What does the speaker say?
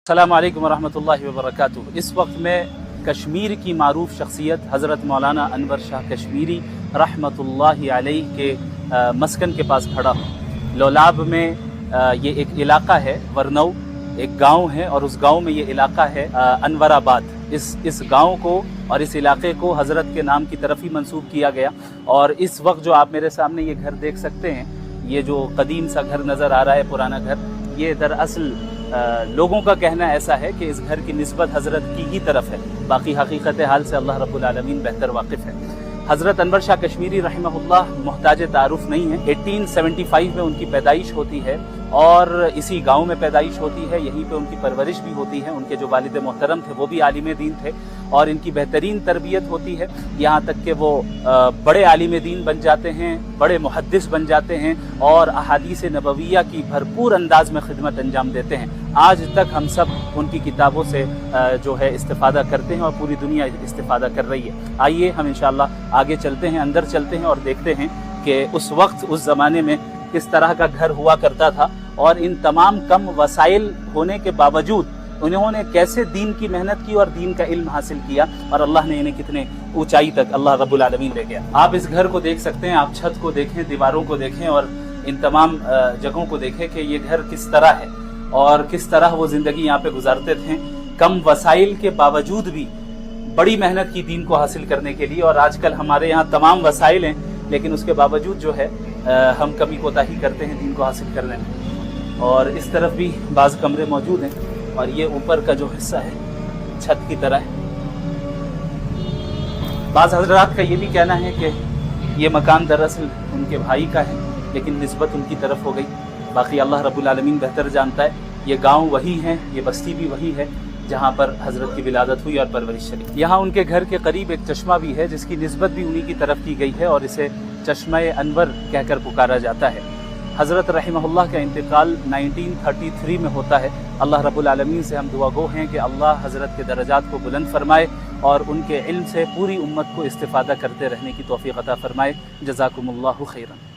अस्सलामु अलैकुम वरहमतुल्लाहि वबरकातुहू। इस वक्त मैं कश्मीर की मारूफ शख्सियत हज़रत मौलाना अनवर शाह कश्मीरी रहमतुल्लाहि अलैहि के मस्कन के पास खड़ा हूँ। लोलाब में ये एक इलाका है, वरनऊ एक गांव है और उस गांव में ये इलाका है अनवराबाद। इस गांव को और इस इलाके को हज़रत के नाम की तरफ ही मंसूब किया गया। और इस वक्त जो आप मेरे सामने ये घर देख सकते हैं, ये जो कदीम सा घर नज़र आ रहा है, पुराना घर, ये दरअसल लोगों का कहना ऐसा है कि इस घर की निस्बत हज़रत की ही तरफ है। बाकी हकीकत हाल से अल्लाह रब्बुल आलमीन बेहतर वाकिफ़ है। हज़रत अनवर शाह कश्मीरी रहमहुल्लाह मोहताज तारुफ नहीं है। 1875 में उनकी पैदाइश होती है और इसी गांव में पैदाइश होती है, यहीं पे उनकी परवरिश भी होती है। उनके जो वालिद मोहतरम थे वो भी आलिम दीन थे और इनकी बेहतरीन तरबियत होती है, यहाँ तक कि वो बड़े आलिम दीन बन जाते हैं, बड़े मुहद्दिस बन जाते हैं और अहादीस नबविया की भरपूर अंदाज में खिदमत अंजाम देते हैं। आज तक हम सब उनकी किताबों से जो है इस्तिफ़ादा करते हैं और पूरी दुनिया इस्तिफ़ादा कर रही है। आइए हम इंशाअल्लाह आगे चलते हैं, अंदर चलते हैं और देखते हैं कि उस वक्त उस ज़माने में किस तरह का घर हुआ करता था और इन तमाम कम वसाइल होने के बावजूद उन्होंने कैसे दीन की मेहनत की और दीन का इल्म हासिल किया और अल्लाह ने इन्हें कितने ऊंचाई तक अल्लाह रब्बुल आलमीन ले गया। आप इस घर को देख सकते हैं, आप छत को देखें, दीवारों को देखें और इन तमाम जगहों को देखें कि ये घर किस तरह है और किस तरह वो ज़िंदगी यहाँ पे गुजारते थे, कम वसाइल के बावजूद भी बड़ी मेहनत की दीन को हासिल करने के लिए। और आजकल हमारे यहाँ तमाम वसाइल हैं, लेकिन उसके बावजूद जो है हम कभी कोताही करते हैं दीन को हासिल करने में। और इस तरफ भी बाज़ कमरे मौजूद हैं और ये ऊपर का जो हिस्सा है छत की तरह है। बाज़ हज़रात का ये भी कहना है कि ये मकान दरअसल उनके भाई का है, लेकिन निस्बत उनकी तरफ हो गई। बाकी अल्लाह रब्बुल आलमीन बेहतर जानता है। ये गांव वही है, ये बस्ती भी वही है जहाँ पर हज़रत की विलादत हुई और परवरिश चली। यहाँ उनके घर के करीब एक चश्मा भी है जिसकी निस्बत भी उन्हीं की तरफ की गई है और इसे चश्मा-ए अनवर कहकर पुकारा जाता है। हज़रत रहमहुल्लाह का इंतकाल 1933 में होता है। अल्लाह रब्बुल आलमीन से हम दुआ गो हैं कि अल्लाह हज़रत के दरजात को बुलंद फरमाए और उनके इल्म से पूरी उम्मत को इस्तिफ़ादा करते रहने की तौफ़ीक़ अता फरमाए। जज़ाकुमुल्लाहु खैरन।